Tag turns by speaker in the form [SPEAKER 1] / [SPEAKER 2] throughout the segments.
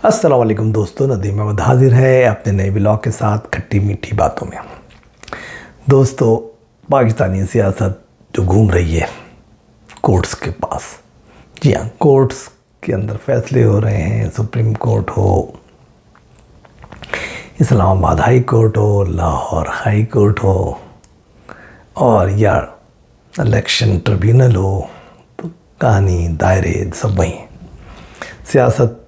[SPEAKER 1] السلام علیکم دوستو، ندیم احمد حاضر ہے اپنے نئے ولاگ کے ساتھ کھٹی میٹھی باتوں میں۔ دوستو، پاکستانی سیاست جو گھوم رہی ہے کورٹس کے پاس، جی ہاں، کورٹس کے اندر فیصلے ہو رہے ہیں، سپریم کورٹ ہو، اسلام آباد ہائی کورٹ ہو، لاہور ہائی کورٹ ہو، اور یا الیکشن ٹریبیونل ہو، تو کہانی دائرے سب وہیں ہیں۔ سیاست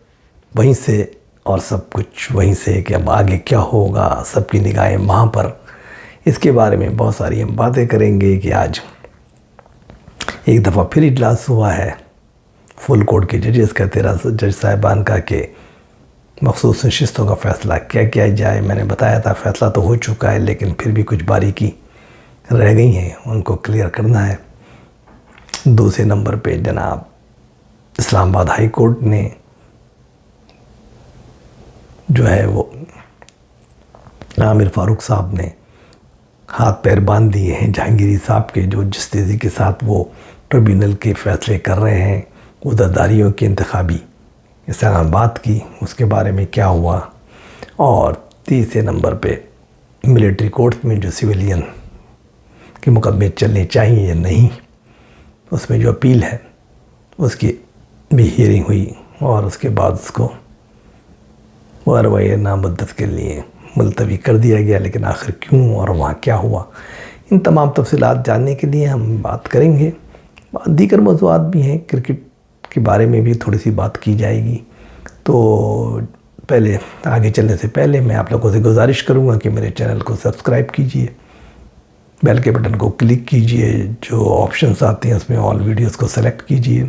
[SPEAKER 1] وہیں سے اور سب کچھ وہیں سے کہ اب آگے کیا ہوگا، سب کی نگاہیں وہاں پر۔ اس کے بارے میں بہت ساری ہم باتیں کریں گے کہ آج ایک دفعہ پھر اجلاس ہوا ہے فل کورٹ کے ججز کا، 13 جج صاحبان کا، کہ مخصوص نشستوں کا فیصلہ کیا کیا جائے۔ میں نے بتایا تھا فیصلہ تو ہو چکا ہے، لیکن پھر بھی کچھ باریکی رہ گئی ہیں، ان کو کلیئر کرنا ہے۔ دوسرے نمبر پہ جناب اسلام آباد ہائی کورٹ نے جو ہے وہ عامر فاروق صاحب نے ہاتھ پیر باندھ دیے ہیں جہانگیری صاحب کے، جو جس تیزی کے ساتھ وہ ٹریبیونل کے فیصلے کر رہے ہیں عہدیداریوں کی انتخابی اسلام آباد کی، اس کے بارے میں کیا ہوا۔ اور تیسرے نمبر پہ ملٹری کورٹ میں جو سویلین کے مقدمے چلنے چاہیے یا نہیں، اس میں جو اپیل ہے اس کی بھی ہیئرنگ ہوئی، اور اس کے بعد اس کو غیر مدت کے لیے ملتوی کر دیا گیا۔ لیکن آخر کیوں اور وہاں کیا ہوا، ان تمام تفصیلات جاننے کے لیے ہم بات کریں گے۔ دیگر موضوعات بھی ہیں، کرکٹ کے بارے میں بھی تھوڑی سی بات کی جائے گی۔ تو پہلے آگے چلنے سے پہلے میں آپ لوگوں سے گزارش کروں گا کہ میرے چینل کو سبسکرائب کیجئے، بیل کے بٹن کو کلک کیجئے، جو آپشنز آتے ہیں اس میں آل ویڈیوز کو سلیکٹ کیجئے۔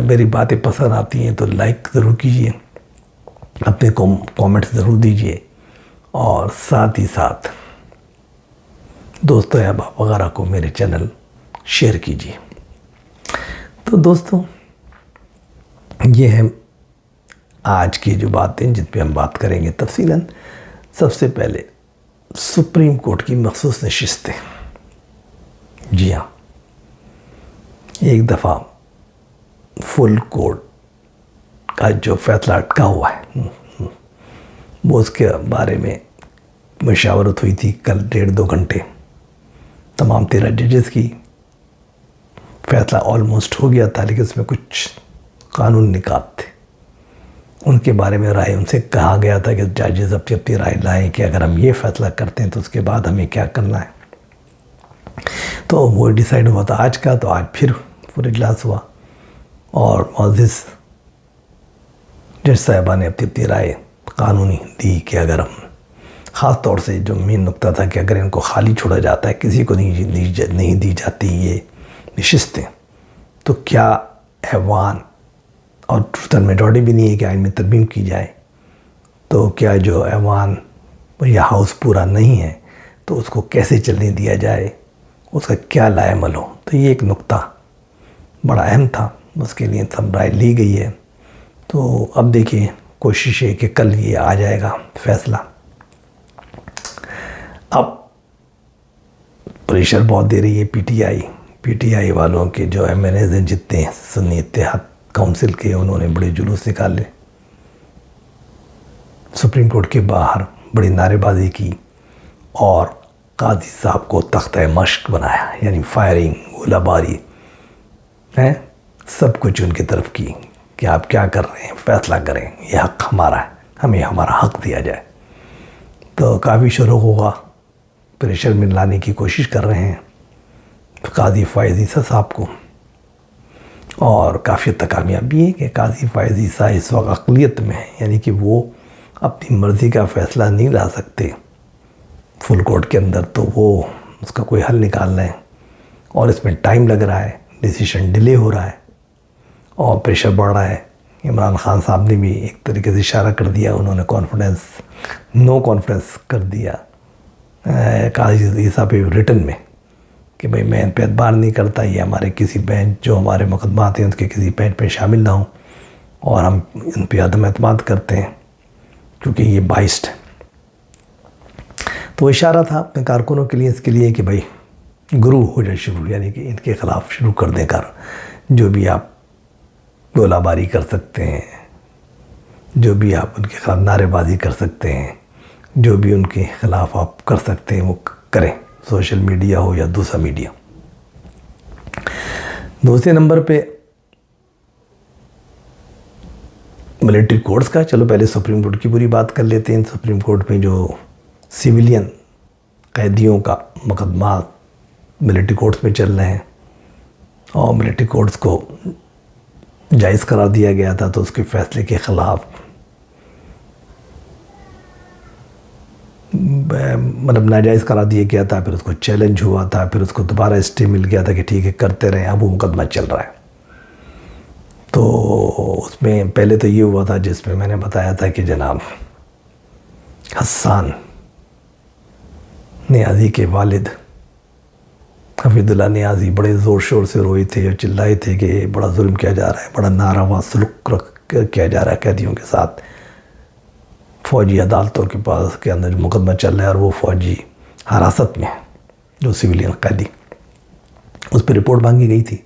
[SPEAKER 1] میری باتیں پسند آتی ہیں تو لائک ضرور کیجئے، اپنے کومنٹس ضرور دیجئے، اور ساتھ ہی ساتھ دوستوں احباب وغیرہ کو میرے چینل شیئر کیجئے۔ تو دوستوں، یہ ہیں آج کی جو باتیں جن پہ ہم بات کریں گے تفصیلاً۔ سب سے پہلے سپریم کورٹ کی مخصوص نشستیں، جی ہاں، ایک دفعہ فل کورٹ کا جو فیصلہ اٹکا ہوا ہے، وہ اس کے بارے میں مشاورت ہوئی تھی کل 1.5-2 گھنٹے تمام 13 ججز کی۔ فیصلہ آلموسٹ ہو گیا تھا، لیکن اس میں کچھ قانون نکات تھے، ان کے بارے میں رائے ان سے کہا گیا تھا کہ ججز اپنی رائے لائیں کہ اگر ہم یہ فیصلہ کرتے ہیں تو اس کے بعد ہمیں کیا کرنا ہے۔ تو وہ ڈیسائیڈ ہوا تھا آج کا، تو آج پھر اجلاس ہوا، اور معزز جج صاحبہ نے اپنی رائے قانونی دی کہ اگر ہم، خاص طور سے جو مین نقطہ تھا کہ اگر ان کو خالی چھوڑا جاتا ہے، کسی کو نہیں دی جاتی یہ نشستیں، تو کیا ایوان، اور ٹروتھ اینڈ میجورٹی بھی نہیں ہے کہ آئین میں ترمیم کی جائے، تو کیا جو ایوان یا ہاؤس پورا نہیں ہے تو اس کو کیسے چلنے دیا جائے، اس کا کیا لائے عمل ہو۔ تو یہ ایک نقطہ بڑا اہم تھا، اس کے لیے سب رائے لی گئی ہے۔ تو اب دیکھیں، کوشش ہے کہ کل یہ آ جائے گا فیصلہ۔ اب پریشر بہت دے رہی ہے پی ٹی آئی والوں کے جو ایم این ایز ہیں، جتنے سنی اتحاد کونسل کے، انہوں نے بڑے جلوس نکالے، سپریم کورٹ کے باہر بڑی نعرے بازی کی، اور قاضی صاحب کو تختہ مشق بنایا، یعنی فائرنگ، گولہ باری ہے، سب کچھ ان کی طرف کی کہ آپ کیا کر رہے ہیں، فیصلہ کریں، یہ حق ہمارا ہے، ہمیں ہمارا حق دیا جائے۔ تو کافی شروع ہوا، پریشر میں لانے کی کوشش کر رہے ہیں قاضی فائز عیسیٰ صاحب کو، اور کافی حد تک کامیاب بھی ہے کہ قاضی فائز عیسیٰ اس وقت اقلیت میں ہیں، یعنی کہ وہ اپنی مرضی کا فیصلہ نہیں لا سکتے فل کورٹ کے اندر، تو وہ اس کا کوئی حل نکال رہے ہیں، اور اس میں ٹائم لگ رہا ہے، ڈیسیشن ڈیلے ہو رہا ہے، اور پریشر بڑھ رہا ہے۔ عمران خان صاحب نے بھی ایک طریقے سے اشارہ کر دیا، انہوں نے نو کانفیڈنس کر دیا قاضی عیسیٰ پہ ریٹن میں، کہ بھئی میں ان پہ اعتبار نہیں کرتا، یہ ہمارے کسی بینچ، جو ہمارے مقدمات ہیں اس کے کسی بینچ پہ شامل نہ ہوں، اور ہم ان پہ عدم اعتماد کرتے ہیں کیونکہ یہ بائسڈ ہے۔ تو اشارہ تھا اپنے کارکنوں کے لیے، اس کے لیے کہ بھئی گرو ہو جائے شروع، یعنی کہ ان کے خلاف شروع کر دیں جو بھی آپ گولہ باری کر سکتے ہیں، جو بھی آپ ان کے خلاف نعرے بازی کر سکتے ہیں، جو بھی ان کے خلاف آپ کر سکتے ہیں وہ کریں، سوشل میڈیا ہو یا دوسرا میڈیا۔ دوسرے نمبر پہ ملٹری کورٹس کا، چلو پہلے سپریم کورٹ کی پوری بات کر لیتے ہیں۔ سپریم کورٹ میں جو سویلین قیدیوں کا مقدمات ملٹری کورٹس میں چل رہے ہیں، اور ملٹری کورٹس کو جائز قرار دیا گیا تھا، تو اس کے فیصلے کے خلاف مطلب ناجائز قرار دیا گیا تھا، پھر اس کو چیلنج ہوا تھا، پھر اس کو دوبارہ اسٹے مل گیا تھا کہ ٹھیک ہے کرتے رہیں، اب وہ مقدمہ چل رہا ہے۔ تو اس میں پہلے تو یہ ہوا تھا جس میں نے بتایا تھا کہ جناب حسان نیازی کے والد حفیظ اللہ نیازی بڑے زور شور سے روئے تھے اور چلائے تھے کہ بڑا ظلم کیا جا رہا ہے، بڑا ناروا سلوک کیا جا رہا ہے قیدیوں کے ساتھ، فوجی عدالتوں کے پاس کے اندر مقدمہ چل رہا ہے، اور وہ فوجی حراست میں جو سویلین قیدی، اس پہ رپورٹ مانگی گئی تھی۔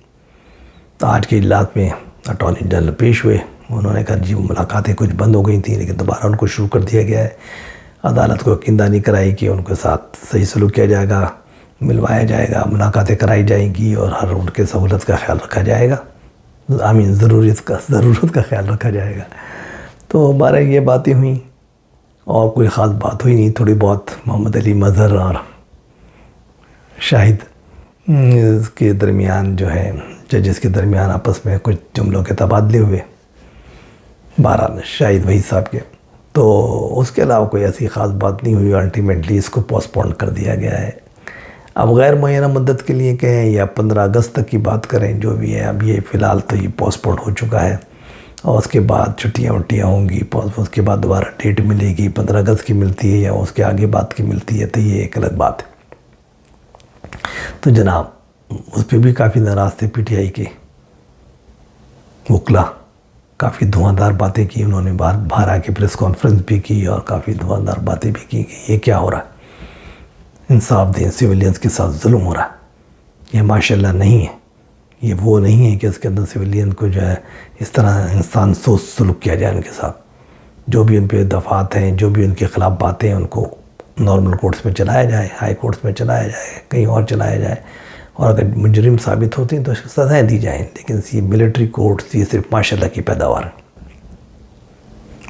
[SPEAKER 1] تو آج کے اجلاس میں اٹارنی جنرل پیش ہوئے، انہوں نے کہا جی وہ ملاقاتیں کچھ بند ہو گئی تھیں لیکن دوبارہ ان کو شروع کر دیا گیا ہے۔ عدالت کو یقیندانی کرائی کہ ان کے ساتھ صحیح سلوک کیا جائے گا، ملوایا جائے گا، ملاقاتیں کرائی جائیں گی، اور ہر ان کے سہولت کا خیال رکھا جائے گا، ضرورت کا خیال رکھا جائے گا۔ تو ہمارے یہ باتیں ہوئیں اور کوئی خاص بات ہوئی نہیں، تھوڑی بہت محمد علی مظہر اور شاہد کے درمیان جو ہے ججز کے درمیان آپس میں کچھ جملوں کے تبادلے ہوئے، بہرحال شاہد وحید صاحب کے، تو اس کے علاوہ کوئی ایسی خاص بات نہیں ہوئی۔ الٹیمیٹلی اس کو پوسٹ پون کر دیا گیا ہے، اب غیر معینہ مدت کے لیے کہیں یا 15 اگست تک کی بات کریں، جو بھی ہے اب یہ فی الحال تو یہ پوسٹ پون ہو چکا ہے، اور اس کے بعد چھٹیاں ہوں گی، اس کے بعد دوبارہ ڈیٹ ملے گی، 15 اگست کی ملتی ہے یا اس کے آگے بعد کی ملتی ہے، تو یہ ایک الگ بات ہے۔ تو جناب اس پہ بھی کافی ناراض تھے، پی ٹی آئی کے وکلا کافی دھواں باتیں کی، انہوں نے باہر آ کے پریس کانفرنس بھی کی اور کافی دھواں باتیں بھی کی کہ یہ کیا ہو رہا ہے، انصاف دیں، سویلینز کے ساتھ ظلم ہو رہا ہے، یہ ماشاءاللہ نہیں ہے، یہ وہ نہیں ہے کہ اس کے اندر سویلین کو جو ہے اس طرح انسان سوچ سلوک کیا جائے ان کے ساتھ۔ جو بھی ان پہ دفعات ہیں، جو بھی ان کے خلاف باتیں ہیں، ان کو نارمل کورٹس میں چلایا جائے، ہائی کورٹس میں چلایا جائے، کہیں اور چلایا جائے، اور اگر مجرم ثابت ہوتے ہیں تو سزائیں دی جائیں، لیکن یہ ملٹری کورٹس یہ صرف ماشاءاللہ کی پیداوار ہے۔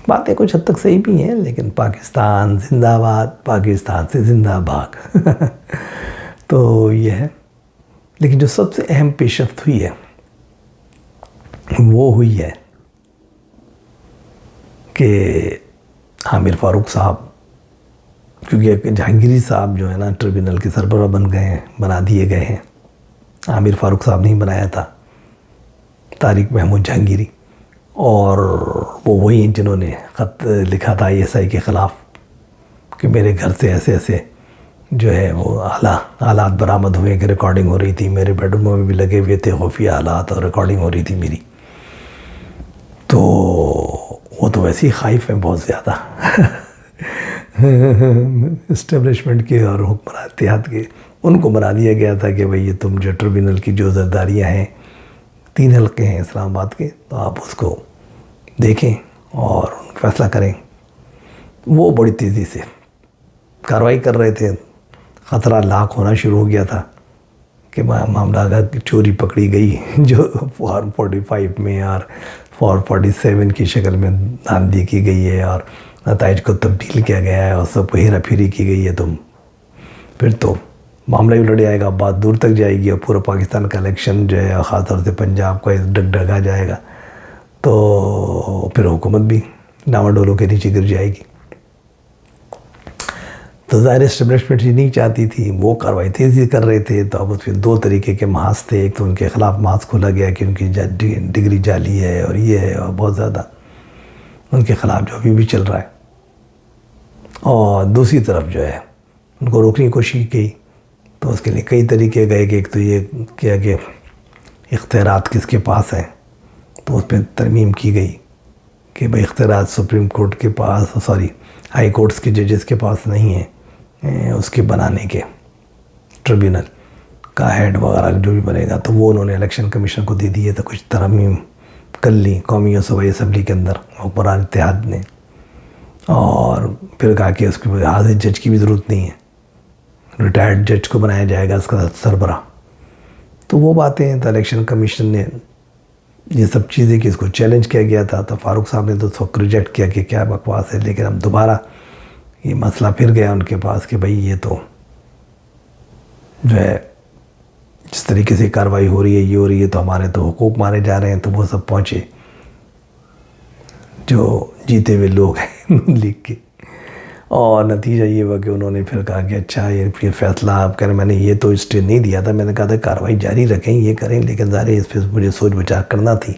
[SPEAKER 1] باتیں کچھ حد تک صحیح بھی ہیں، لیکن پاکستان زندہ باد، پاکستان سے زندہ بھاگ تو یہ ہے۔ لیکن جو سب سے اہم پیش رفت ہوئی ہے وہ ہوئی ہے کہ عامر فاروق صاحب، کیونکہ جہانگیری صاحب جو ہے نا ٹریبونل کے سربراہ بنا دیے گئے ہیں، عامر فاروق صاحب نہیں بنایا تھا، طارق محمود جہانگیری، اور وہ وہی ہیں جنہوں نے خط لکھا تھا ISI کے خلاف کہ میرے گھر سے ایسے ایسے جو ہے وہ آلات برآمد ہوئے کہ ریکارڈنگ ہو رہی تھی، میرے بیڈ روموں میں بھی لگے ہوئے تھے خفیہ آلات اور ریکارڈنگ ہو رہی تھی میری۔ تو وہ تو ویسے ہی خائف ہیں بہت زیادہ اسٹیبلشمنٹ کے اور حکمران اتحاد کے، ان کو بنا دیا گیا تھا کہ بھئی یہ تم جو ٹریبونل کی جو زرداریاں ہیں، 3 حلقے ہیں اسلام آباد کے، تو آپ اس کو دیکھیں اور فیصلہ کریں۔ وہ بڑی تیزی سے کارروائی کر رہے تھے، خطرہ لاک ہونا شروع ہو گیا تھا کہ معاملہ اگر چوری پکڑی گئی جو فارم 45 میں اور فارم 47 کی شکل میں نامزدگی کی گئی ہے اور نتائج کو تبدیل کیا گیا ہے اور سب کو ہیرا پھیری کی گئی ہے، تو پھر تو معاملہ ہی لڑ جائے گا، بات دور تک جائے گی، اور پورا پاکستان کا الیکشن جو ہے خاص طور سے پنجاب کا ڈگڈگا جائے گا، تو پھر حکومت بھی ڈاما ڈولوں کے نیچے گر جائے گی۔ تو ظاہر اسٹیبلشمنٹ ہی نہیں چاہتی تھی، وہ کارروائی تیزی کر رہے تھے، تو اب اس میں 2 طریقے کے محاذ تھے۔ ایک تو ان کے خلاف محاذ کھولا گیا کہ ان کی ڈگری جعلی ہے اور یہ ہے، اور بہت زیادہ ان کے خلاف جو بھی چل رہا ہے، اور دوسری طرف جو ہے ان کو روکنے کی کوشش کی، تو اس کے لیے کئی طریقے گئے کہ ایک تو یہ کیا کہ اختیارات کس کے پاس ہیں، تو اس پہ ترمیم کی گئی کہ بھئی اختیارات سپریم کورٹ کے پاس، ہائی کورٹس کے ججز کے پاس نہیں ہیں، اس کے بنانے کے ٹریبونل کا ہیڈ وغیرہ جو بھی بنے گا، تو وہ انہوں نے الیکشن کمیشن کو دے دیے، تو کچھ ترمیم کر لی قومی اور صوبائی اسمبلی کے اندر حکمران اتحاد نے، اور پھر کہا کہ اس کے حاضر جج کی بھی ضرورت نہیں ہے، ریٹائرڈ جج کو بنایا جائے گا اس کا سربراہ۔ تو وہ باتیں تو الیکشن کمیشن نے یہ سب چیزیں کہ اس کو چیلنج کیا گیا تھا، تو فاروق صاحب نے تو اس وقت ریجیکٹ کیا کہ کیا بکواس ہے، لیکن اب دوبارہ یہ مسئلہ پھر گیا ان کے پاس کہ بھائی یہ تو جو ہے جس طریقے سے کارروائی ہو رہی ہے یہ ہو رہی ہے تو ہمارے تو حقوق مارے جا رہے ہیں۔ تو وہ سب پہنچے جو جیتے ہوئے لوگ ہیں نون لیگ کے، اور نتیجہ یہ ہوا کہ انہوں نے پھر کہا کہ اچھا یہ فیصلہ آپ کریں، میں نے یہ تو اسٹے نہیں دیا تھا، میں نے کہا تھا کارروائی جاری رکھیں یہ کریں، لیکن ظاہر ہے اس پہ مجھے سوچ بچار کرنا تھی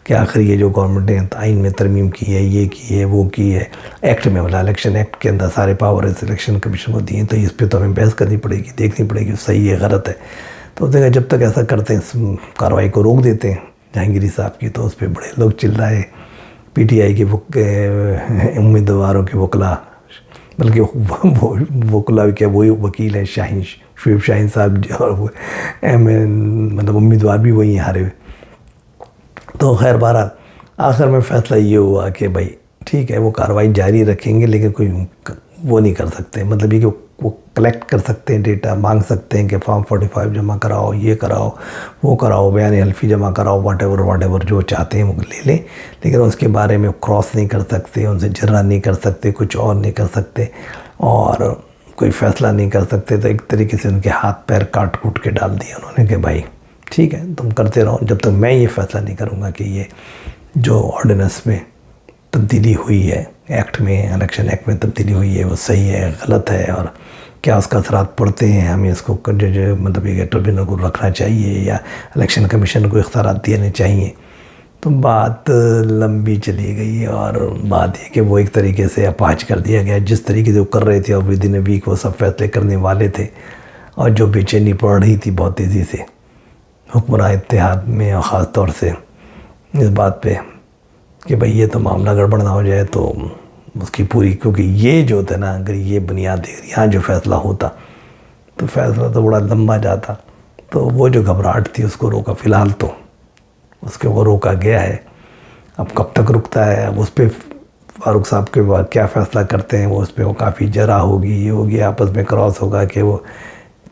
[SPEAKER 1] کہ آخر یہ جو گورنمنٹ نے آئین میں ترمیم کی ہے، یہ کی ہے، وہ کی ہے، ایکٹ میں مطلب الیکشن ایکٹ کے اندر سارے پاور الیکشن کمیشن کو دیے، تو اس پہ تو ہمیں بحث کرنی پڑے گی، دیکھنی پڑے گی صحیح ہے غلط ہے۔ تو دیکھا جب تک ایسا کرتے ہیں اس کارروائی کو روک دیتے ہیں جہانگیری صاحب کی، تو اس پہ بڑے لوگ چل رہے، پی ٹی آئی کے امیدواروں کے وکلا، بلکہ وکلا کیا وہی وکیل ہیں شاہین شعیب شاہین صاحب، اور وہ مطلب امیدوار بھی وہی ہارے ہوئے۔ تو خیر بہرحال آخر میں فیصلہ یہ ہوا کہ بھائی ٹھیک ہے وہ کارروائی جاری رکھیں گے، لیکن کوئی وہ نہیں کر سکتے، مطلب یہ کہ وہ کلیکٹ کر سکتے ہیں ڈیٹا، مانگ سکتے ہیں کہ فارم 45 جمع کراؤ، یہ کراؤ، وہ کراؤ، بیان حلفی جمع کراؤ، واٹ ایور جو چاہتے ہیں وہ لے لیں، لیکن اس کے بارے میں کراس نہیں کر سکتے، ان سے جرا نہیں کر سکتے، کچھ اور نہیں کر سکتے، اور کوئی فیصلہ نہیں کر سکتے۔ تو ایک طریقے سے ان کے ہاتھ پیر کاٹ کوٹ کے ڈال دیا انہوں نے کہ بھائی ٹھیک ہے تم کرتے رہو، جب تک میں یہ فیصلہ نہیں کروں گا کہ یہ جو آرڈیننس میں تبدیلی ہوئی ہے، ایکٹ میں، الیکشن ایکٹ میں تبدیلی ہوئی ہے، وہ صحیح ہے غلط ہے، اور کیا اس کا اثرات پڑتے ہیں، ہمیں اس کو مطلب یہ ٹربیونل کو رکھنا چاہیے یا الیکشن کمیشن کو اختیارات دینے چاہیے۔ تو بات لمبی چلی گئی، اور بات یہ کہ وہ ایک طریقے سے اپاہج کر دیا گیا جس طریقے سے وہ کر رہے تھے، اور ود ان اے ویک وہ سب فیصلے کرنے والے تھے، اور جو بے چینی پڑ رہی تھی بہت تیزی سے حکمراں اتحاد میں، اور خاص طور سے اس بات پہ کہ بھئی یہ تو معاملہ گڑبڑ نہ ہو جائے، تو اس کی پوری، کیونکہ یہ جو تھا نا اگر یہ بنیاد یہاں جو فیصلہ ہوتا تو فیصلہ تو بڑا لمبا جاتا، تو وہ جو گھبراہٹ تھی اس کو روکا، فی الحال تو اس کو وہ روکا گیا ہے۔ اب کب تک رکتا ہے، اب اس پہ فاروق صاحب کے بعد کیا فیصلہ کرتے ہیں، وہ اس پہ وہ کافی جرا ہوگی، یہ ہوگی، آپس میں کراس ہوگا کہ وہ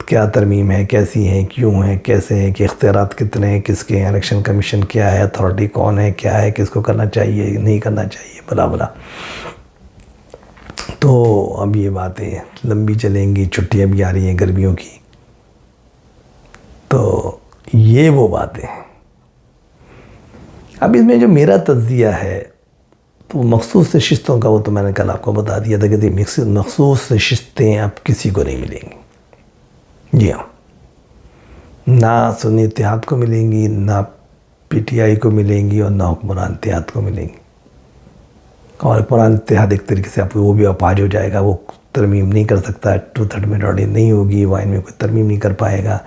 [SPEAKER 1] کیا ترمیم ہے، کیسی ہیں، کیوں ہیں، کیسے ہیں، کہ اختیارات کتنے ہیں، کس کے ہیں، الیکشن کمیشن کیا ہے، اتھارٹی کون ہے، کیا ہے، کس کو کرنا چاہیے نہیں کرنا چاہیے، بلا بلا۔ تو اب یہ باتیں لمبی چلیں گی، چھٹیاں بھی آ رہی ہیں گرمیوں کی، تو یہ وہ باتیں ہیں۔ اب اس میں جو میرا تجزیہ ہے تو مخصوص نشستوں کا، وہ تو میں نے کل آپ کو بتا دیا تھا کہ مخصوص نشستیں اب کسی کو نہیں ملیں گی، جی ہاں، نہ سنی اتحاد کو ملیں گی، نہ پی ٹی آئی کو ملیں گی، اور نہ حکمران اتحاد کو ملیں گی۔ اور حکمران اتحاد ایک طریقے سے وہ بھی اپاہج ہو جائے گا، وہ ترمیم نہیں کر سکتا، 2/3 میجورٹی نہیں ہوگی، وہ آئین میں کوئی ترمیم نہیں کر پائے گا،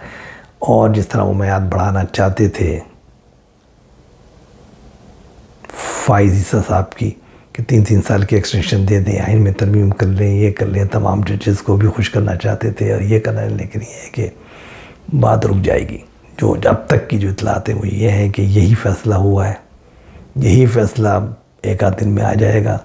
[SPEAKER 1] اور جس طرح وہ میعاد بڑھانا چاہتے تھے فائز عیسیٰ صاحب کی کہ 3 سال کی ایکسٹینشن دے دیں، آئین میں ترمیم کر لیں، یہ کر لیں، تمام ججز کو بھی خوش کرنا چاہتے تھے اور یہ کرنا، لیکن یہ ہے کہ بات رک جائے گی۔ جو اب تک کی جو اطلاعات ہیں وہ یہ ہے کہ یہی فیصلہ ہوا ہے، یہی فیصلہ ایک آدھ دن میں آ جائے گا۔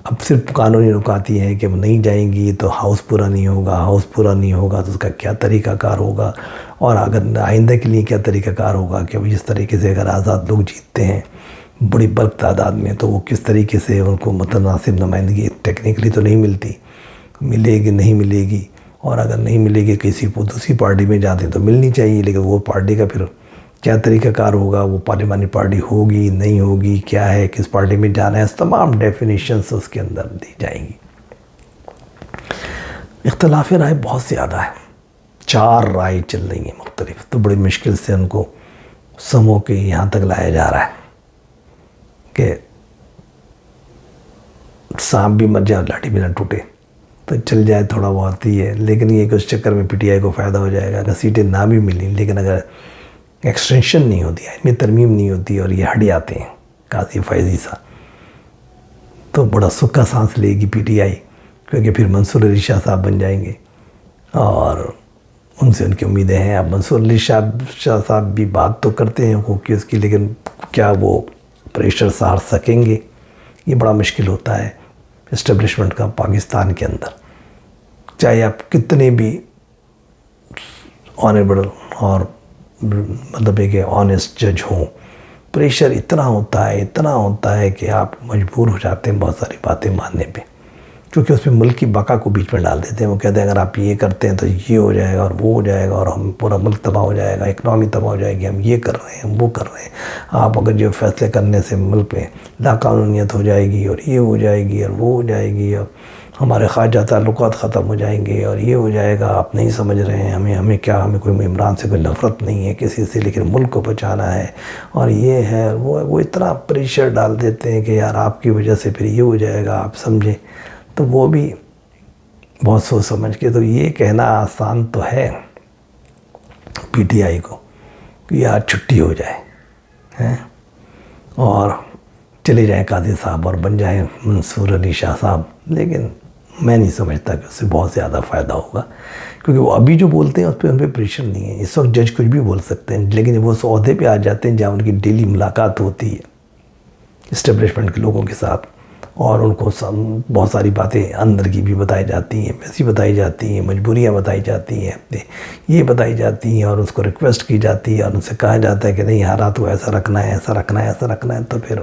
[SPEAKER 1] اب صرف قانونی نکات یہ ہیں کہ وہ نہیں جائیں گی تو ہاؤس پورا نہیں ہوگا، ہاؤس پورا نہیں ہوگا تو اس کا کیا طریقہ کار ہوگا، اور اگر آئندہ کے لیے کیا طریقہ کار ہوگا کہ جس طریقے سے اگر آزاد لوگ جیتتے ہیں بڑی بلک تعداد میں، تو وہ کس طریقے سے ان کو متناسب نمائندگی ٹیکنیکلی تو نہیں ملتی، ملے گی نہیں ملے گی، اور اگر نہیں ملے گی کسی کو دوسری پارٹی میں جاتے ہیں تو ملنی چاہیے، لیکن وہ پارٹی کا پھر کیا طریقہ کار ہوگا، وہ پارلیمانی پارٹی ہوگی نہیں ہوگی، کیا ہے، کس پارٹی میں جانا ہے، تمام ڈیفینیشنز اس کے اندر دی جائیں گی۔ اختلاف رائے بہت زیادہ ہے، 4 رائے چل رہی ہیں مختلف، تو بڑی مشکل سے ان کو سمو کے یہاں تک لایا جا رہا ہے کہ سانپ بھی مر جائے اور لاٹھی بھی نہ ٹوٹے، تو چل جائے تھوڑا بہت ہی ہے، لیکن یہ کہ اس چکر میں پی ٹی آئی کو فائدہ ہو جائے گا اگر سیٹیں نہ بھی ملیں، لیکن اگر ایکسٹینشن نہیں ہوتی، آئین میں ترمیم نہیں ہوتی اور یہ ہٹ جاتے ہیں قاضی فائز عیسیٰ، تو بڑا سکھا سانس لے گی پی ٹی آئی، کیونکہ پھر منصور علی شاہ صاحب بن جائیں گے، اور ان سے ان کی امیدیں ہیں۔ اب منصور علی شاہ صاحب بھی بات تو کرتے ہیں حقوق کی اس کی، لیکن کیا وہ پریشر سہار سکیں گے، یہ بڑا مشکل ہوتا ہے اسٹیبلشمنٹ کا پاکستان کے اندر. چاہے آپ کتنے بھی آنریبل اور مطلب ہے کہ آنیسٹ جج ہوں، پریشر اتنا ہوتا ہے کہ آپ مجبور ہو جاتے ہیں بہت ساری باتیں ماننے پہ، کیونکہ اس میں ملک کی بقا کو بیچ میں ڈال دیتے ہیں. وہ کہتے ہیں اگر آپ یہ کرتے ہیں تو یہ ہو جائے گا اور وہ ہو جائے گا اور ہم پورا ملک تباہ ہو جائے گا، اکنامی تباہ ہو جائے گی، ہم یہ کر رہے ہیں ہم وہ کر رہے ہیں. آپ اگر جو فیصلے کرنے سے ملک میں لاقانونیت ہو جائے گی اور یہ ہو جائے گی اور وہ ہو جائے گی اور ہمارے خارجہ تعلقات ختم ہو جائیں گے اور یہ ہو جائے گا، آپ نہیں سمجھ رہے ہیں. ہمیں کوئی عمران سے کوئی نفرت نہیں ہے کسی سے، لیکن ملک کو بچانا ہے اور یہ ہے وہ اتنا پریشر ڈال دیتے ہیں کہ یار آپ کی وجہ سے پھر یہ ہو جائے گا، آپ سمجھیں. تو وہ بھی بہت سوچ سمجھ کے، تو یہ کہنا آسان تو ہے پی ٹی آئی کو کہ یار چھٹی ہو جائے اور چلے جائیں قاضی صاحب اور بن جائیں منصور علی شاہ صاحب، لیکن میں نہیں سمجھتا کہ اس سے بہت زیادہ فائدہ ہوگا، کیونکہ وہ ابھی جو بولتے ہیں اس پہ ان پہ پریشر نہیں ہے. اس وقت جج کچھ بھی بول سکتے ہیں، لیکن وہ اس عہدے پہ آ جاتے ہیں جہاں ان کی ڈیلی ملاقات ہوتی ہے اسٹیبلشمنٹ کے لوگوں کے ساتھ، اور ان کو بہت ساری باتیں اندر کی بھی بتائی جاتی ہیں، ویسی بتائی جاتی ہیں، مجبوریاں بتائی جاتی ہیں، یہ بتائی جاتی ہیں، اور اس کو ریکویسٹ کی جاتی ہے اور ان سے کہا جاتا ہے کہ نہیں حالات کو ایسا رکھنا ہے، ایسا رکھنا ہے، ایسا رکھنا ہے. تو پھر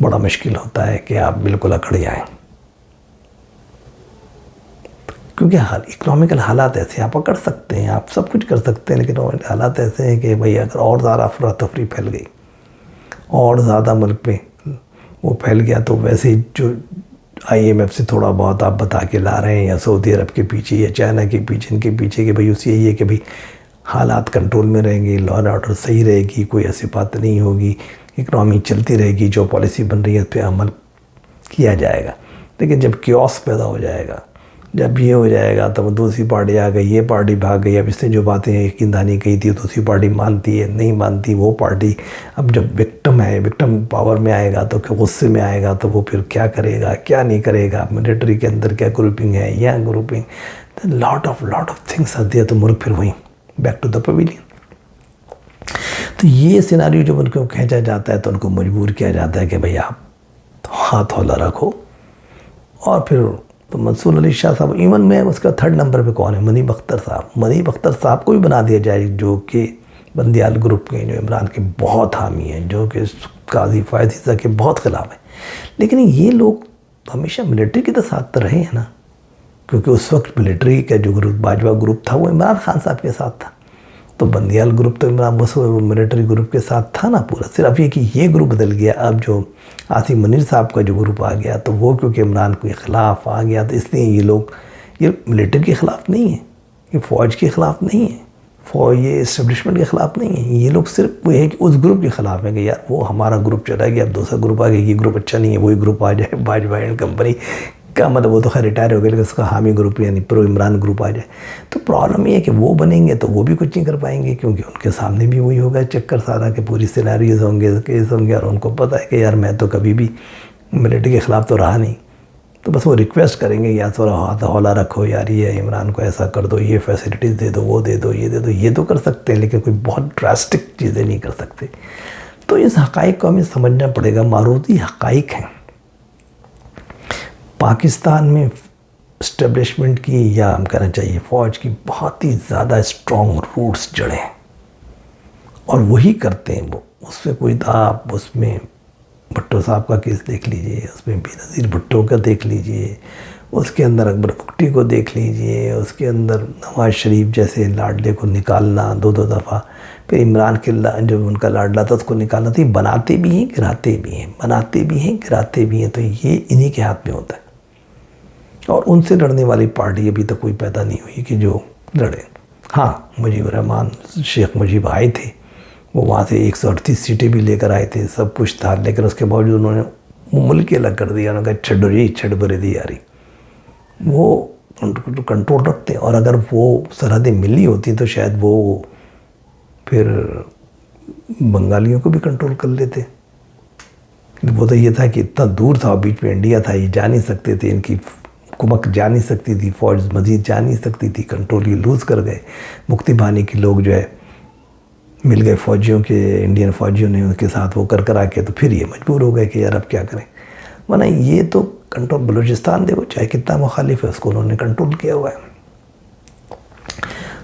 [SPEAKER 1] بڑا مشکل ہوتا ہے کہ آپ بالکل اکڑ جائیں، کیونکہ اکنامیکل حالات ایسے ہیں. آپ اکڑ سکتے ہیں، آپ سب کچھ کر سکتے ہیں، لیکن حالات ایسے ہیں کہ بھئی اگر اور زیادہ افراتفری پھیل گئی اور زیادہ ملک پہ وہ پھیل گیا، تو ویسے جو آئی ایم ایف سے تھوڑا بہت آپ بتا کے لا رہے ہیں یا سعودی عرب کے پیچھے یا چائنا کے پیچھے، ان کے پیچھے، کہ بھئی اس یہی ہے کہ بھئی حالات کنٹرول میں رہیں گے، لا اینڈ آرڈر صحیح رہے گی، کوئی ایسی بات نہیں ہوگی، اکنامی چلتی رہے گی، جو پالیسی بن رہی ہے اس پہ عمل کیا جائے گا. لیکن جب کیوس پیدا ہو جائے گا، جب یہ ہو جائے گا، تب دوسری پارٹی آ گئی، یہ پارٹی بھاگ گئی، اب اس نے جو باتیں یقین دہانی کہی تھی دوسری پارٹی مانتی ہے نہیں مانتی، وہ پارٹی اب جب وکٹم پاور میں آئے گا تو غصے میں آئے گا، تو وہ پھر کیا کرے گا کیا نہیں کرے گا. ملٹری کے اندر کیا گروپنگ ہے، یا گروپنگ، لاٹ آف تھنگس آتی ہے، تو ملک پھر وہیں بیک ٹو دا پویلین. تو یہ سیناریو جب ان کو کھینچا جاتا ہے تو ان کو مجبور کیا جاتا ہے کہ بھئی آپ ہاتھ ہولہ رکھو. اور پھر تو منصور علی شاہ صاحب، ایون میں اس کا تھرڈ نمبر پہ کون ہے، منیب اختر صاحب کو بھی بنا دیا جائے، جو کہ بندیال گروپ کے، جو عمران کے بہت حامی ہیں، جو کہ قاضی فائز عیسیٰ کے بہت خلاف ہیں. لیکن یہ لوگ ہمیشہ ملٹری کے ساتھ رہے ہیں نا، کیونکہ اس وقت ملٹری کا جو گروپ باجوہ گروپ تھا وہ عمران خان صاحب کے ساتھ تھا، تو بندیال گروپ تو ملٹری گروپ کے ساتھ تھا نا پورا. صرف یہ کہ یہ گروپ بدل گیا، اب جو عاصم منیر صاحب کا جو گروپ آ گیا، تو وہ کیونکہ عمران کے خلاف آ گیا، تو اس لیے یہ لوگ یہ ملٹری کے خلاف نہیں ہیں، یہ فوج کے خلاف نہیں ہیں، یہ اسٹیبلشمنٹ کے خلاف نہیں ہیں. یہ لوگ صرف وہ ہے کہ اس گروپ کے خلاف ہیں کہ یار وہ ہمارا گروپ چلا گیا، اب دوسرا گروپ آ گیا، یہ گروپ اچھا نہیں ہے، وہی گروپ آ جائے، باجوہ اینڈ کمپنی کا مطلب وہ تو خیر ریٹائر ہو گئے، لیکن اس کا حامی گروپ یعنی پرو عمران گروپ آ جائے. تو پرابلم یہ ہے کہ وہ بنیں گے تو وہ بھی کچھ نہیں کر پائیں گے، کیونکہ ان کے سامنے بھی وہی ہوگا چکر سارا، کہ پوری سیناریوز ہوں گے، کیس ہوں گے، اور ان کو پتہ ہے کہ یار میں تو کبھی بھی ملٹری کے خلاف تو رہا نہیں. تو بس وہ ریکویسٹ کریں گے یا تھوڑا ہاتھ ہولہ رکھو یار، یہ عمران کو ایسا کر دو، یہ فیسلٹیز دے دو، وہ دے دو، یہ دے دو. یہ تو کر سکتے ہیں، لیکن کوئی بہت ڈراسٹک چیزیں نہیں کر سکتے. تو اس حقائق کو ہمیں سمجھنا پڑے گا، معروضی حقائق ہیں. پاکستان میں اسٹیبلشمنٹ کی، یا ہم کہنا چاہیے فوج کی، بہت ہی زیادہ اسٹرانگ روٹس جڑیں ہیں، اور وہی کرتے ہیں وہ. اس میں کوئی آپ اس میں بھٹو صاحب کا کیس دیکھ لیجئے، اس میں بے نظیر بھٹو کا دیکھ لیجئے، اس کے اندر اکبر بگٹی کو دیکھ لیجئے، اس کے اندر نواز شریف جیسے لاڈلے کو نکالنا 2 دفعہ، پھر عمران کے جو ان کا لاڈلا تھا اس کو نکالنا تھی. بناتے بھی ہیں گراتے بھی ہیں، بناتے بھی ہیں گراتے بھی ہیں. تو یہ انہی کے ہاتھ میں ہوتا ہے، اور ان سے لڑنے والی پارٹی ابھی تک کوئی پیدا نہیں ہوئی کہ جو لڑے. ہاں مجیب الرحمان شیخ مجیب آئے تھے، وہ وہاں سے 138 سیٹیں بھی لے کر آئے تھے، سب کچھ تھا، لیکن اس کے باوجود انہوں نے ملک الگ کر دیا. انہوں نے کہا چھڑو جی چھڑ برے دی یاری. وہ کنٹرول رکھتے ہیں، اور اگر وہ سرحدیں ملی ہوتی تو شاید وہ پھر بنگالیوں کو بھی کنٹرول کر لیتے. وہ تو یہ تھا کہ اتنا دور تھا، بیچ میں انڈیا تھا، یہ جا نہیں سکتے تھے، ان کی حکومت جا نہیں سکتی تھی، فوج مزید جا نہیں سکتی تھی، کنٹرول یہ لوز کر گئے. مکتی بانی کے لوگ جو ہے مل گئے فوجیوں کے، انڈین فوجیوں نے ان کے ساتھ وہ کر کے، تو پھر یہ مجبور ہو گئے کہ یار اب کیا کریں، ورنہ یہ تو کنٹرول بلوچستان دیکھو چاہے کتنا مخالف ہے اس کو انہوں نے کنٹرول کیا ہوا ہے۔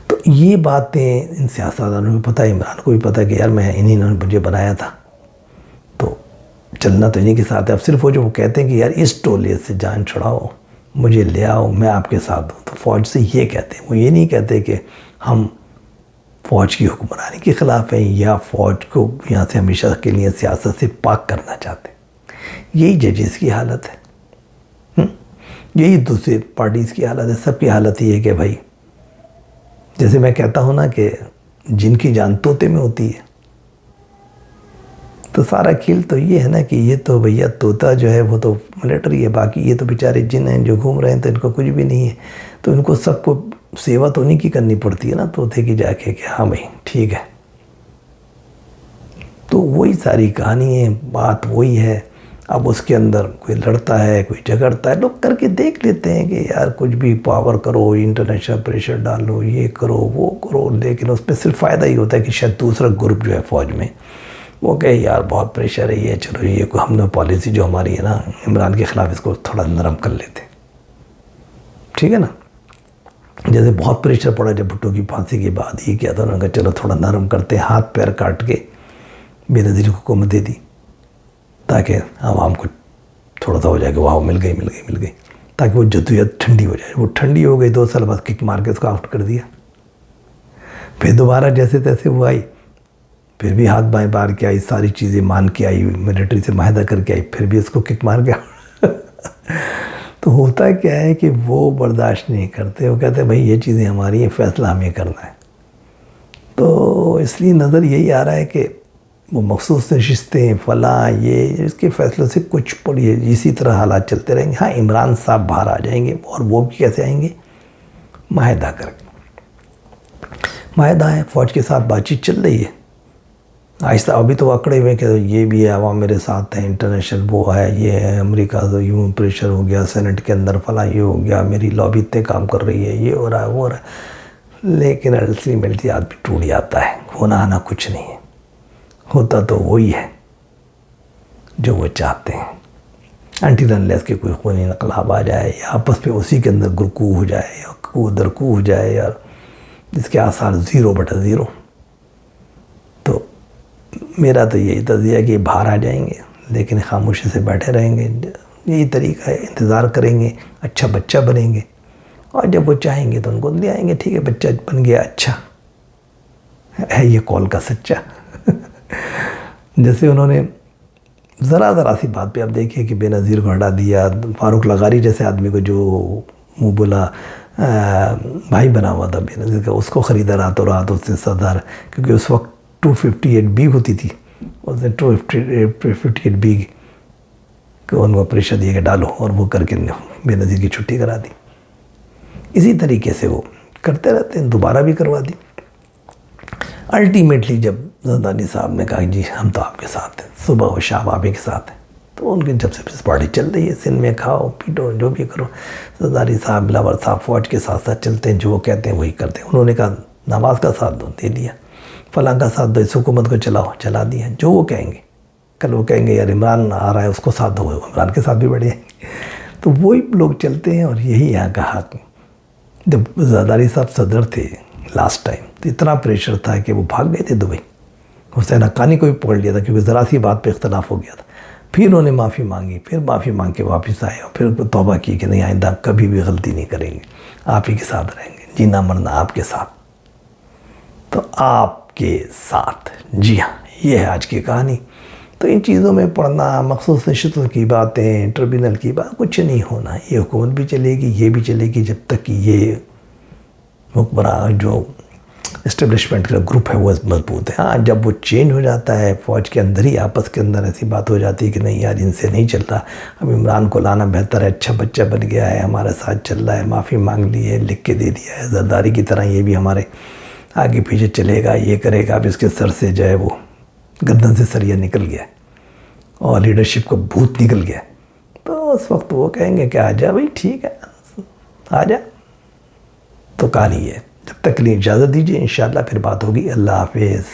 [SPEAKER 1] تو یہ باتیں ان سیاستدانوں کو پتہ ہے، عمران کو بھی پتہ ہے کہ یار انہی نے مجھے بنایا تھا، تو چلنا تو انہی کے ساتھ ہے۔ اب صرف وہ جو وہ کہتے ہیں کہ یار اس ٹولے سے جان چھڑاؤ، مجھے لے آؤ، میں آپ کے ساتھ ہوں، تو فوج سے یہ کہتے ہیں، وہ یہ نہیں کہتے کہ ہم فوج کی حکمرانی کے خلاف ہیں یا فوج کو یہاں سے ہمیشہ کے لیے سیاست سے پاک کرنا چاہتے ہیں۔ یہی ججز کی حالت ہے، یہی دوسری پارٹیز کی حالت ہے، سب کی حالت یہ ہے کہ بھائی جیسے میں کہتا ہوں نا کہ جن کی جان طوطے میں ہوتی ہے، تو سارا کھیل تو یہ ہے نا کہ یہ تو بھیا طوطا جو ہے وہ تو ملٹری ہے، باقی یہ تو بیچارے جن ہیں جو گھوم رہے ہیں تو ان کو کچھ بھی نہیں ہے، تو ان کو سب کو سیوا تو نہیں کی کرنی پڑتی ہے نا طوطے کی جا کے کہ ہاں بھائی ٹھیک ہے۔ تو وہی ساری کہانی ہے، بات وہی ہے۔ اب اس کے اندر کوئی لڑتا ہے، کوئی جھگڑتا ہے، لوگ کر کے دیکھ لیتے ہیں کہ یار کچھ بھی پاور کرو، انٹرنیشنل پریشر ڈالو، یہ کرو وہ کرو، لیکن اس پہ صرف فائدہ ہی ہوتا ہے کہ شاید دوسرا گروپ جو ہے فوج میں وہ کہے یار بہت پریشر ہے، یہ چلو یہ کو ہم نے پالیسی جو ہماری ہے نا عمران کے خلاف اس کو تھوڑا نرم کر لیتے، ٹھیک ہے نا۔ جیسے بہت پریشر پڑا جب بھٹو کی پھانسی کے بعد، یہ کیا تھا انہوں نے کہا چلو تھوڑا نرم کرتے، ہاتھ پیر کاٹ کے بے نظیر کو حکومت دے دی تاکہ عوام کو تھوڑا سا ہو جائے کہ واہ مل گئی، تاکہ وہ جدوجہد ٹھنڈی ہو جائے۔ وہ ٹھنڈی ہو گئی، 2 سال بعد کک مار کے اس کو آؤٹ کر دیا، پھر دوبارہ جیسے تیسے وہ آئی، پھر بھی ہاتھ بائیں بار کے آئی، ساری چیزیں مان کے آئی، ملٹری سے معاہدہ کر کے آئی، پھر بھی اس کو کک مار گیا۔ تو ہوتا کیا ہے کہ وہ برداشت نہیں کرتے، وہ کہتے ہیں بھائی یہ چیزیں ہماری ہیں، فیصلہ ہمیں کرنا ہے۔ تو اس لیے نظر یہی آ رہا ہے کہ وہ مخصوص نشستیں فلاں یہ اس کے فیصلوں سے کچھ پڑی اسی طرح حالات چلتے رہیں گے۔ ہاں عمران صاحب باہر آ جائیں گے، اور وہ بھی کیسے آئیں گے؟ معاہدہ کر کے۔ معاہدہ ہے، فوج کے ساتھ بات چیت چل رہی ہے آہستہ، ابھی تو اکڑے ہوئے کہ یہ بھی ہے، عوام میرے ساتھ ہیں، انٹرنیشنل وہ ہے، یہ ہے، امریکہ سے یوں پریشر ہو گیا، سینٹ کے اندر فلاں یہ ہو گیا، میری لابی اتنے کام کر رہی ہے، یہ ہو رہا ہے وہ ہو رہا ہے، لیکن الٹیمیٹلی آدمی ٹوٹ جاتا ہے، ہونا آنا کچھ نہیں ہے، ہوتا تو وہی ہے جو وہ چاہتے ہیں، انٹل انلیس کہ کوئی خونی انقلاب آ جائے یا آپس میں اسی کے اندر گرکو ہو جائے یا کو درکو ہو جائے، یا جس کے آثار 0/0۔ تو میرا تو یہی تجزیہ ہے کہ باہر آ جائیں گے لیکن خاموشی سے بیٹھے رہیں گے، یہی طریقہ ہے، انتظار کریں گے، اچھا بچہ بنیں گے، اور جب وہ چاہیں گے تو ان کو لے آئیں گے، ٹھیک ہے بچہ بن گیا اچھا ہے، یہ قول کا سچا۔ جیسے انہوں نے ذرا سی بات پہ آپ دیکھیں کہ بے نظیر کو ہٹا دیا، فاروق لغاری جیسے آدمی کو جو منہ بولا بھائی بنا ہوا تھا بے نظیر کا، اس کو خریدا راتوں رات اس سے صدر، کیونکہ اس وقت 258B ہوتی تھی، اس نے 258B کو ان کو پریشر دیا کہ ڈالو، اور وہ کر کے بے نظیر کی چھٹی کرا دی۔ اسی طریقے سے وہ کرتے رہتے ہیں، دوبارہ بھی کروا دی۔ الٹیمیٹلی جب زرداری صاحب نے کہا جی ہم تو آپ کے ساتھ ہیں، صبح و شام آپ کے ساتھ ہیں، تو ان کی جب سے پارٹی چل رہی ہے، سندھ میں کھاؤ پیٹو جو بھی کرو، زرداری صاحب بلاول صاحب فوج کے ساتھ ساتھ چلتے ہیں، جو وہ کہتے ہیں وہی کرتے ہیں۔ انہوں نے کہا نواز کا ساتھ دو، دے دیا، فلاں کا ساتھ دو، اس حکومت کو چلاؤ، چلا دیا، جو وہ کہیں گے۔ کل وہ کہیں گے یار عمران آ رہا ہے اس کو ساتھ دو، عمران کے ساتھ بھی بڑھے ہیں، تو وہی لوگ چلتے ہیں۔ اور یہی یہاں کا حق، جب زرداری صاحب صدر تھے لاسٹ ٹائم تو اتنا پریشر تھا کہ وہ بھاگ گئے تھے دبئی، حسین حقانی کو بھی پکڑ لیا تھا کیونکہ ذرا سی بات پہ اختلاف ہو گیا تھا، پھر انہوں نے معافی مانگی، پھر معافی مانگ کے واپس آئے، اور پھر توبہ کی کہ نہیں آئندہ کبھی بھی غلطی نہیں کریں گے، آپ ہی کے ساتھ رہیں گے، جینا مرنا آپ کے ساتھ۔ تو آپ کے ساتھ، جی ہاں یہ ہے آج کی کہانی۔ تو ان چیزوں میں پڑھنا، مخصوص نشستوں کی باتیں، ٹربیونل کی بات، کچھ نہیں ہونا، یہ حکومت بھی چلے گی، یہ بھی چلے گی جب تک کہ یہ حکمران جو اسٹیبلشمنٹ کا گروپ ہے وہ مضبوط ہے۔ ہاں جب وہ چینج ہو جاتا ہے، فوج کے اندر ہی آپس کے اندر ایسی بات ہو جاتی ہے کہ نہیں یار ان سے نہیں چل رہا، اب عمران کو لانا بہتر ہے، اچھا بچہ بن گیا ہے، ہمارے ساتھ چل رہا ہے، معافی مانگ لی ہے، لکھ کے دے دیا ہے، زرداری کی طرح یہ بھی ہمارے آگے پیچھے چلے گا، یہ کرے گا، اب اس کے سر سے جو ہے وہ گردن سے سریا نکل گیا اور لیڈرشپ کا بھوت نکل گیا، تو اس وقت وہ کہیں گے کہ آ جا بھائی ٹھیک ہے آ جا۔ تو کہانی ہے، جب تک کے لیے اجازت دیجیے، انشاءاللہ پھر بات ہوگی۔ اللہ حافظ۔